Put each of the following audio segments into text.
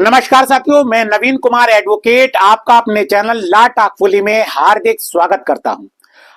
नमस्कार साथियों, मैं नवीन कुमार एडवोकेट आपका अपने चैनल लॉ टॉक फुली में हार्दिक स्वागत करता हूं।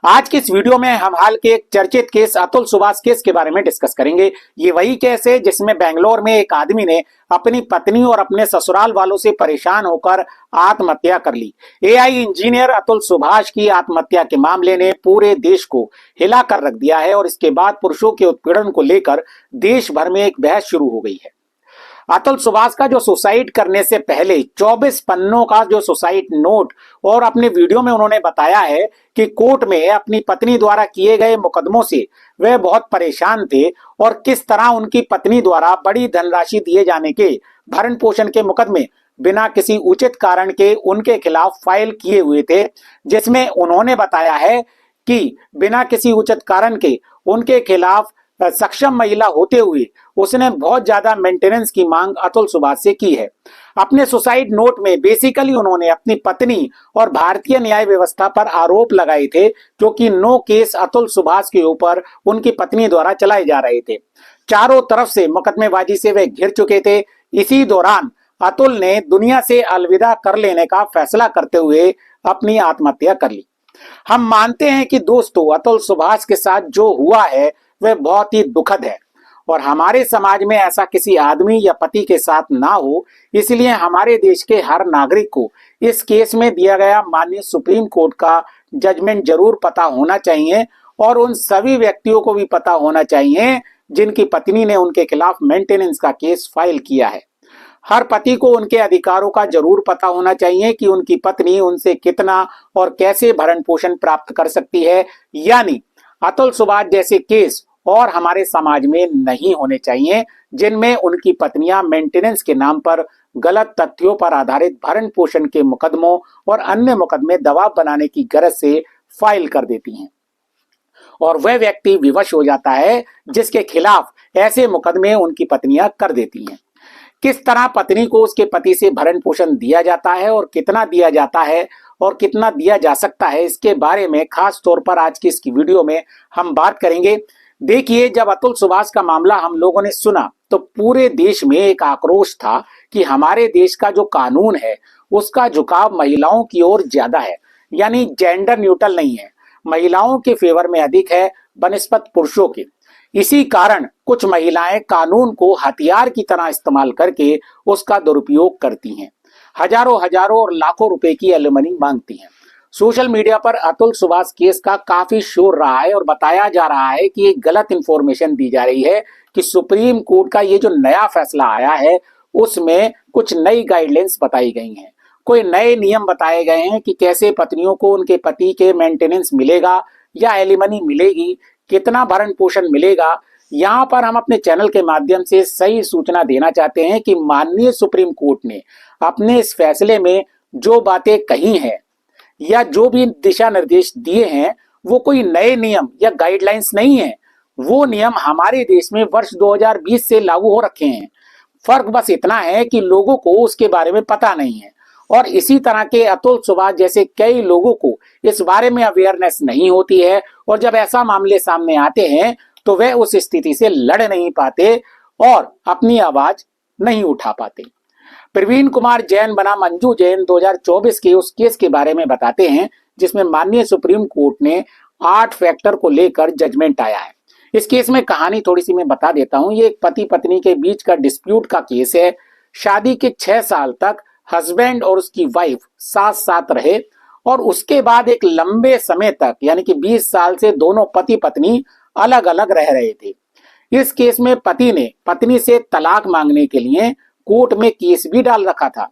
आज की इस वीडियो में हम हाल के एक चर्चित केस अतुल सुभाष केस के बारे में डिस्कस करेंगे। ये वही केस है जिसमें बेंगलोर में एक आदमी ने अपनी पत्नी और अपने ससुराल वालों से परेशान होकर आत्महत्या कर ली। एआई इंजीनियर अतुल सुभाष की आत्महत्या के मामले ने पूरे देश को हिला कर रख दिया है और इसके बाद पुरुषों के उत्पीड़न को लेकर देश भर में एक बहस शुरू हो गई है। अतुल सुभाष का जो सुसाइड करने से पहले 24 पन्नों का जो सुसाइड नोट और अपने वीडियो में उन्होंने बताया है कि कोर्ट में अपनी पत्नी द्वारा किए गए मुकदमों से वे बहुत परेशान थे और किस तरह उनकी पत्नी द्वारा बड़ी धनराशि दिए जाने के भरण पोषण के मुकदमे बिना किसी उचित कारण के उनके खिलाफ फाइल किए हुए थे, जिसमें उन्होंने बताया है कि बिना किसी उचित कारण के उनके खिलाफ सक्षम महिला होते हुए उसने बहुत ज्यादा मेंटेनेंस की मांग अतुल सुभाष से की है। अपने सुसाइड नोट में बेसिकली उन्होंने अपनी पत्नी और भारतीय न्याय व्यवस्था पर आरोप लगाए थे, क्योंकि 9 केस अतुल सुभाष के ऊपर उनकी पत्नी द्वारा चलाए जा रहे थे। चारों तरफ से मुकदमेबाजी से वे घिर चुके थे। इसी दौरान अतुल ने दुनिया से अलविदा कर लेने का फैसला करते हुए अपनी आत्महत्या कर ली। हम मानते हैं कि दोस्तों, अतुल सुभाष के साथ जो हुआ है वह बहुत ही दुखद है और हमारे समाज में ऐसा किसी आदमी या पति के साथ ना हो, इसलिए हमारे देश के हर नागरिक को इस केस में दिया गया माननीय सुप्रीम कोर्ट का जजमेंट जरूर पता होना चाहिए और उन सभी व्यक्तियों को भी पता होना चाहिए जिनकी पत्नी ने उनके खिलाफ मेंटेनेंस का केस फाइल किया है। हर पति को उनके अधिकारों का जरूर पता होना चाहिए कि उनकी पत्नी उनसे कितना और कैसे भरण पोषण प्राप्त कर सकती है। यानी अतुल सुभाष जैसे केस और हमारे समाज में नहीं होने चाहिए, जिनमें उनकी पत्नियां मेंटेनेंस के नाम पर गलत तथ्यों पर आधारित भरण पोषण के मुकदमों और अन्य मुकदमे दबाव बनाने की गरज से फाइल कर देती हैं और वह व्यक्ति विवश हो जाता है जिसके खिलाफ ऐसे मुकदमे उनकी पत्नियां कर देती हैं। किस तरह पत्नी को उसके पति से भरण पोषण दिया जाता है और कितना दिया जाता है और कितना दिया जा सकता है, इसके बारे में खास तौर पर आज की इसकी वीडियो में हम बात करेंगे। देखिए, जब अतुल सुभाष का मामला हम लोगों ने सुना तो पूरे देश में एक आक्रोश था कि हमारे देश का जो कानून है उसका झुकाव महिलाओं की ओर ज्यादा है, यानी जेंडर न्यूट्रल नहीं है, महिलाओं के फेवर में अधिक है बनिस्बत पुरुषों के। इसी कारण कुछ महिलाएं कानून को हथियार की तरह इस्तेमाल करके उसका दुरुपयोग करती हैं, हजारों हजारों और लाखों रुपए की एलिमनी मांगती हैं। सोशल मीडिया पर अतुल सुभाष केस का काफी शोर रहा है और बताया जा रहा है कि एक गलत इंफॉर्मेशन दी जा रही है कि सुप्रीम कोर्ट का ये जो नया फैसला आया है उसमें कुछ नई गाइडलाइंस बताई गई हैं, कोई नए नियम बताए गए हैं कि कैसे पत्नियों को उनके पति के मेंटेनेंस मिलेगा या एलिमनी मिलेगी, कितना भरण पोषण मिलेगा। यहाँ पर हम अपने चैनल के माध्यम से सही सूचना देना चाहते हैं कि माननीय सुप्रीम कोर्ट ने अपने इस फैसले में जो बातें कही हैं या जो भी दिशा निर्देश दिए हैं वो कोई नए नियम या गाइडलाइंस नहीं है। वो नियम हमारे देश में वर्ष 2020 से लागू हो रखे हैं। फर्क बस इतना है कि लोगों को उसके बारे में पता नहीं है और इसी तरह के अतुल सुभाष जैसे कई लोगों को इस बारे में अवेयरनेस नहीं होती है और जब ऐसा मामले सामने आते हैं तो वे उस स्थिति से लड़ नहीं पाते और अपनी आवाज नहीं उठा पाते। प्रवीण कुमार जैन बना मंजू जैन 2024 के उस केस के बारे में बताते हैं जिसमें माननीय सुप्रीम कोर्ट ने 8 फैक्टर को लेकर जजमेंट आया है। इस केस में कहानी थोड़ी सी मैं बता देता हूं। ये एक पति पत्नी के बीच का डिस्प्यूट का केस है। शादी के 6 साल तक हस्बैंड और उसकी वाइफ साथ साथ रहे और उसके बाद एक लंबे समय तक यानी कि 20 साल से दोनों पति पत्नी अलग अलग रह रहे थे। इस केस में पति ने पत्नी से तलाक मांगने के लिए कोर्ट में केस भी डाल रखा था।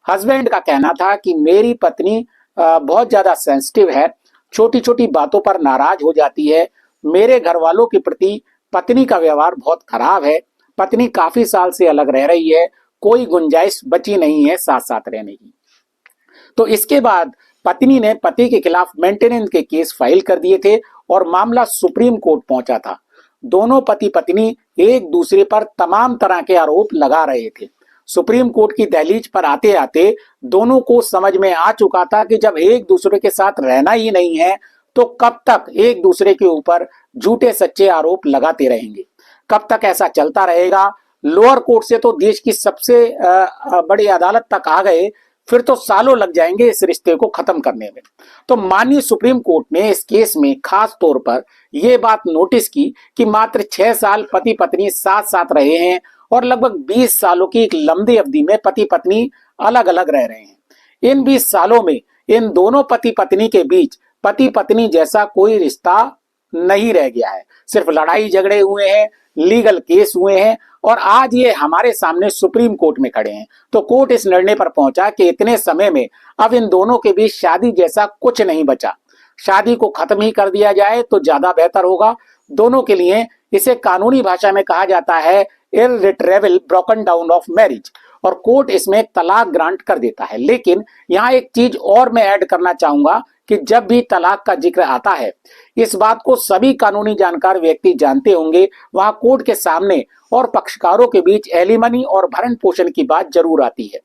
हस्बैंड का कहना था कि मेरी पत्नी बहुत ज्यादा सेंसिटिव है, छोटी छोटी बातों पर नाराज हो जाती है, मेरे घर वालों के प्रति पत्नी का व्यवहार बहुत खराब है, पत्नी काफी साल से अलग रह रही है, कोई गुंजाइश बची नहीं है साथ साथ रहने की। तो इसके बाद पत्नी ने पति के खिलाफ मेंटेनेंस के केस फाइल कर दिए थे और मामला सुप्रीम कोर्ट पहुंचा था। दोनों पति पत्नी एक दूसरे पर तमाम तरह के आरोप लगा रहे थे। सुप्रीम कोर्ट की दहलीज पर आते आते दोनों को समझ में आ चुका था कि जब एक दूसरे के साथ रहना ही नहीं है तो कब तक एक दूसरे के ऊपर झूठे सच्चे आरोप लगाते रहेंगे, कब तक ऐसा चलता रहेगा। लोअर कोर्ट से तो देश की सबसे बड़ी अदालत तक आ गए, फिर तो सालों लग जाएंगे इस रिश्ते को खत्म करने में। तो माननीय सुप्रीम कोर्ट ने इस केस में खास तौर पर यह बात नोटिस की कि मात्र 6 साल पति पत्नी साथ साथ रहे हैं और लगभग 20 सालों की एक लंबी अवधि में पति पत्नी अलग अलग रह रहे हैं। इन 20 सालों में इन दोनों पति पत्नी के बीच पति पत्नी जैसा कोई रिश्ता नहीं रह गया है, सिर्फ लड़ाई झगड़े हुए हैं, लीगल केस हुए हैं और आज ये हमारे सामने सुप्रीम कोर्ट में खड़े हैं। तो कोर्ट इस निर्णय पर पहुंचा कि इतने समय में अब इन दोनों के बीच शादी जैसा कुछ नहीं बचा, शादी को खत्म ही कर दिया जाए तो ज्यादा बेहतर होगा दोनों के लिए। इसे कानूनी भाषा में कहा जाता है इररिट्रेबल ब्रोकन डाउन ऑफ मैरिज, और कोर्ट इसमें तलाक ग्रांट कर देता है। लेकिन यहाँ एक चीज और मैं ऐड करना चाहूंगा कि जब भी तलाक का जिक्र आता है, इस बात को सभी कानूनी जानकार व्यक्ति जानते होंगे, वहां कोर्ट के सामने और पक्षकारों के बीच एलिमनी और भरण पोषण की बात जरूर आती है।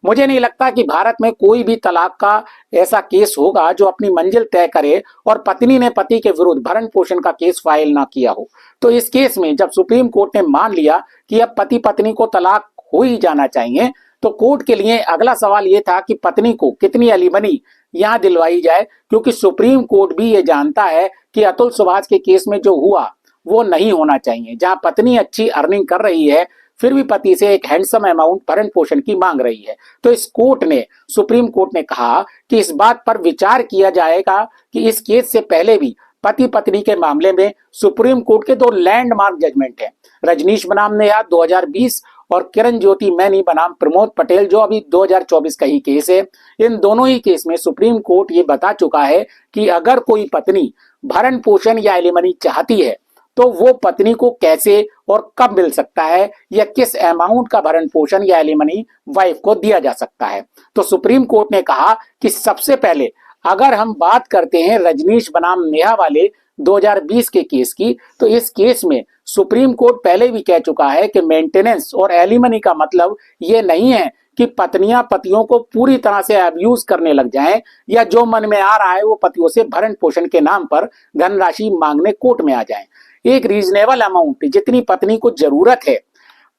मुझे नहीं लगता कि भारत में कोई भी तलाक का ऐसा केस होगा जो अपनी मंजिल तय करे और पत्नी ने पति के विरुद्ध भरण पोषण का केस फाइल ना किया हो। तो इस केस में जब सुप्रीम कोर्ट ने मान लिया कि अब पति पत्नी को तलाक हो ही जाना चाहिए, तो कोर्ट के लिए अगला सवाल यह था कि पत्नी को कितनी एलिमनी यहां दिलवाई जाए, क्योंकि सुप्रीम कोर्ट भी ये जानता है कि अतुल सुभाष के केस में जो हुआ वो नहीं होना चाहिए, जहां पत्नी अच्छी अर्निंग कर रही है फिर भी पति से एक हैंडसम अमाउंट भरण पोषण की मांग रही है। तो इस कोर्ट ने, सुप्रीम कोर्ट ने कहा कि इस बात पर विचार किया जाएगा कि इस केस से पहले भी पति पत्नी के मामले में सुप्रीम कोर्ट के 2 लैंडमार्क जजमेंट हैं, रजनीश बनाम नेहा 2020 और किरण ज्योति मैनी बनाम प्रमोद पटेल जो अभी 2024 का ही केस है। इन दोनों ही केस में सुप्रीम कोर्ट ये बता चुका है कि अगर कोई पत्नी भरण पोषण या एलिमनी चाहती है तो वो पत्नी को कैसे और कब मिल सकता है, या किस अमाउंट का भरण पोषण या एलिमनी वाइफ को दिया जा सकता है। तो सुप्रीम कोर्ट ने कहा कि सबसे पहले अगर हम बात करते हैं रजनीश बनाम नेहा वाले 2020 के केस की, तो इस केस में सुप्रीम कोर्ट पहले भी कह चुका है कि मेंटेनेंस और एलिमनी का मतलब ये नहीं है कि पत्नियां पतियों को पूरी तरह से अब्यूज करने लग जाएं या जो मन में आ रहा है वो पतियों से भरण पोषण के नाम पर धनराशि मांगने कोर्ट में आ जाएं। एक रीजनेबल अमाउंट, जितनी पत्नी को जरूरत है,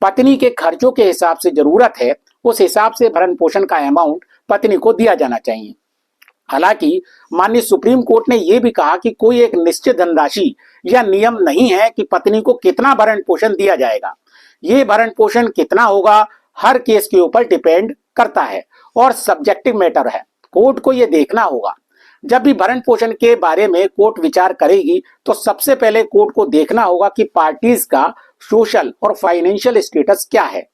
पत्नी के खर्चों के हिसाब से जरूरत है, उस हिसाब से भरण पोषण का अमाउंट पत्नी को दिया जाना चाहिए। हालांकि माननीय सुप्रीम कोर्ट ने यह भी कहा कि कोई एक निश्चित धनराशि या नियम नहीं है कि पत्नी को कितना भरण पोषण दिया जाएगा। ये भरण पोषण कितना होगा हर केस के ऊपर डिपेंड करता है और सब्जेक्टिव मैटर है, कोर्ट को यह देखना होगा। जब भी भरण पोषण के बारे में कोर्ट विचार करेगी तो सबसे पहले कोर्ट को देखना होगा कि पार्टीज का सोशल और फाइनेंशियल स्टेटस क्या है,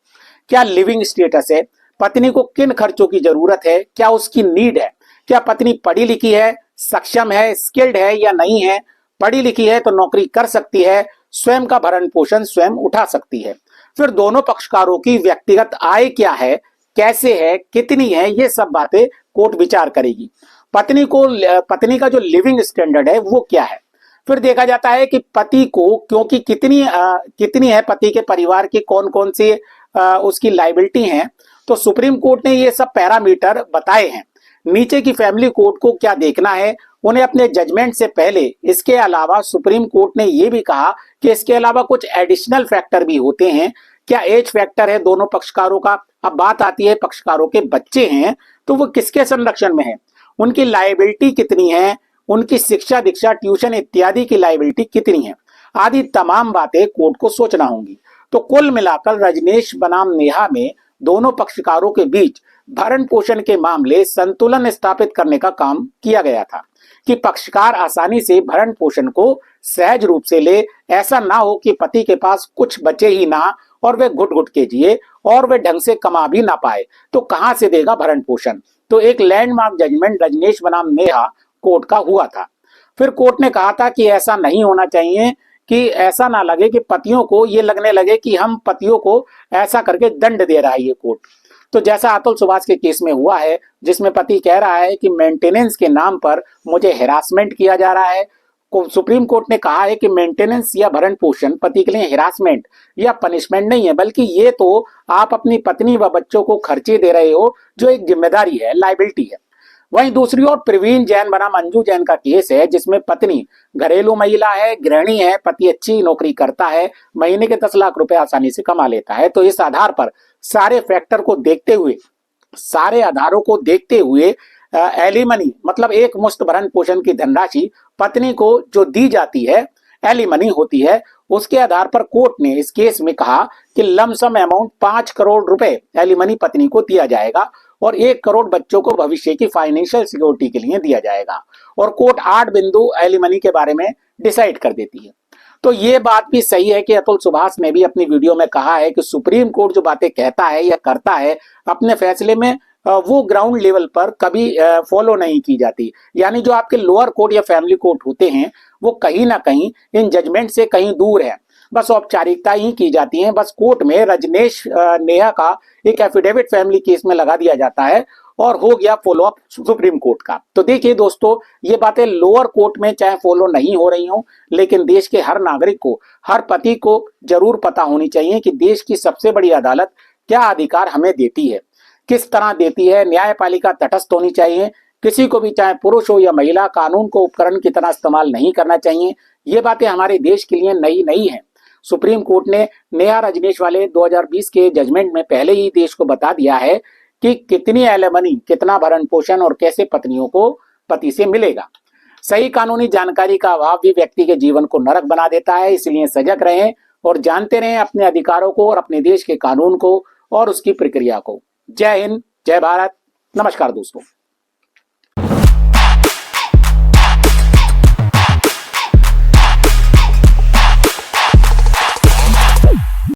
क्या लिविंग स्टेटस है, पत्नी को किन खर्चों की जरूरत है, क्या उसकी नीड है, क्या पत्नी पढ़ी लिखी है, सक्षम है, स्किल्ड है या नहीं है, पढ़ी लिखी है तो नौकरी कर सकती है, स्वयं का भरण पोषण स्वयं उठा सकती है। फिर दोनों पक्षकारों की व्यक्तिगत आय क्या है, कैसे है, कितनी है, ये सब बातें कोर्ट विचार करेगी। पत्नी का जो लिविंग स्टैंडर्ड है वो क्या है। फिर देखा जाता है कि पति को क्योंकि कितनी है पति के परिवार की कौन कौन सी उसकी लायबिलिटी है, तो सुप्रीम कोर्ट ने ये सब पैरामीटर बताए हैं। नीचे की फैमिली कोर्ट को क्या देखना है उन्हें अपने जजमेंट से पहले। इसके अलावा सुप्रीम कोर्ट ने यह भी कहा कि इसके अलावा कुछ एडिशनल फैक्टर भी होते हैं। क्या एज फैक्टर है दोनों पक्षकारों का। अब बात आती है पक्षकारों के बच्चे हैं तो वो किसके संरक्षण में है, उनकी लायबिलिटी कितनी है, उनकी शिक्षा दीक्षा ट्यूशन इत्यादि की लायबिलिटी कितनी है, आदि तमाम बातें कोर्ट को सोचना होंगी। तो कुल मिलाकर रजनीश बनाम नेहा में दोनों पक्षकारों के बीच भरण पोषण के मामले संतुलन स्थापित करने का काम किया गया था कि पक्षकार आसानी से भरण पोषण को सहज रूप से ले। ऐसा ना हो कि पति के पास कुछ बचे ही ना और वे घुट घुट के जिए और वे ढंग से कमा भी ना पाए तो कहां से देगा भरण पोषण। तो एक लैंडमार्क जजमेंट रजनीश बनाम नेहा कोर्ट का हुआ था। फिर कोर्ट ने कहा था कि ऐसा नहीं होना चाहिए, कि ऐसा ना लगे कि पतियों को ये लगने लगे कि हम पतियों को ऐसा करके दंड दे रहा है ये कोर्ट। तो जैसा अतुल सुभाष के केस में हुआ है जिसमें पति कह रहा है कि मेंटेनेंस के नाम पर मुझे हिरासमेंट किया जा रहा है, सुप्रीम कोर्ट ने कहा है कि मेंटेनेंस या भरण पोषण पति के लिए हिरासमेंट या पनिशमेंट नहीं है, बल्कि ये तो आप अपनी पत्नी व बच्चों को खर्चे दे रहे हो जो एक जिम्मेदारी है, लायबिलिटी है। वहीं दूसरी ओर प्रवीण जैन बनाम अंजू जैन का केस है, जिसमें पत्नी घरेलू महिला है, गृहिणी है, पति अच्छी नौकरी करता है, महीने के 10 लाख रुपए आसानी से कमा लेता है। तो इस आधार पर सारे फैक्टर को देखते हुए, सारे आधारों को देखते हुए एलिमनी मतलब एक मुश्त भरण पोषण की धनराशि पत्नी को जो दी जाती है, एलिमनी होती है, उसके आधार पर कोर्ट ने इस केस में कहा कि लमसम अमाउंट 5 करोड़ रुपए एलिमनी पत्नी को दिया जाएगा और 1 करोड़ बच्चों को भविष्य की फाइनेंशियल सिक्योरिटी के लिए दिया जाएगा। और कोर्ट 8 बिंदु एलिमनी के बारे में डिसाइड कर देती है। तो ये बात भी सही है कि अतुल सुभाष ने भी अपनी वीडियो में कहा है कि सुप्रीम कोर्ट जो बातें कहता है या करता है अपने फैसले में, वो ग्राउंड लेवल पर कभी फॉलो नहीं की जाती। यानी जो आपके लोअर कोर्ट या फैमिली कोर्ट होते हैं वो कहीं ना कहीं इन जजमेंट से कहीं दूर है, बस औपचारिकता ही की जाती है। बस कोर्ट में रजनेश नेहा का एक एफिडेविट फैमिली केस में लगा दिया जाता है और हो गया फॉलो अप सुप्रीम कोर्ट का। तो देखिए दोस्तों, ये बातें लोअर कोर्ट में चाहे फॉलो नहीं हो रही हो, लेकिन देश के हर नागरिक को, हर पति को जरूर पता होनी चाहिए कि देश की सबसे बड़ी अदालत क्या अधिकार हमें देती है, किस तरह देती है। न्यायपालिका तटस्थ होनी चाहिए, किसी को भी चाहे पुरुष हो या महिला कानून को उपकरण की तरह इस्तेमाल नहीं करना चाहिए। ये बातें हमारे देश के लिए नई नहीं है। सुप्रीम कोर्ट ने नेहा रजनीश वाले 2020 के जजमेंट में पहले ही देश को बता दिया है कि कितनी एलिमनी, कितना भरण पोषण और कैसे पत्नियों को पति से मिलेगा। सही कानूनी जानकारी का अभाव भी व्यक्ति के जीवन को नरक बना देता है। इसलिए सजग रहें और जानते रहें अपने अधिकारों को और अपने देश के कानून को और उसकी प्रक्रिया को। जय हिंद, जय भारत, नमस्कार दोस्तों।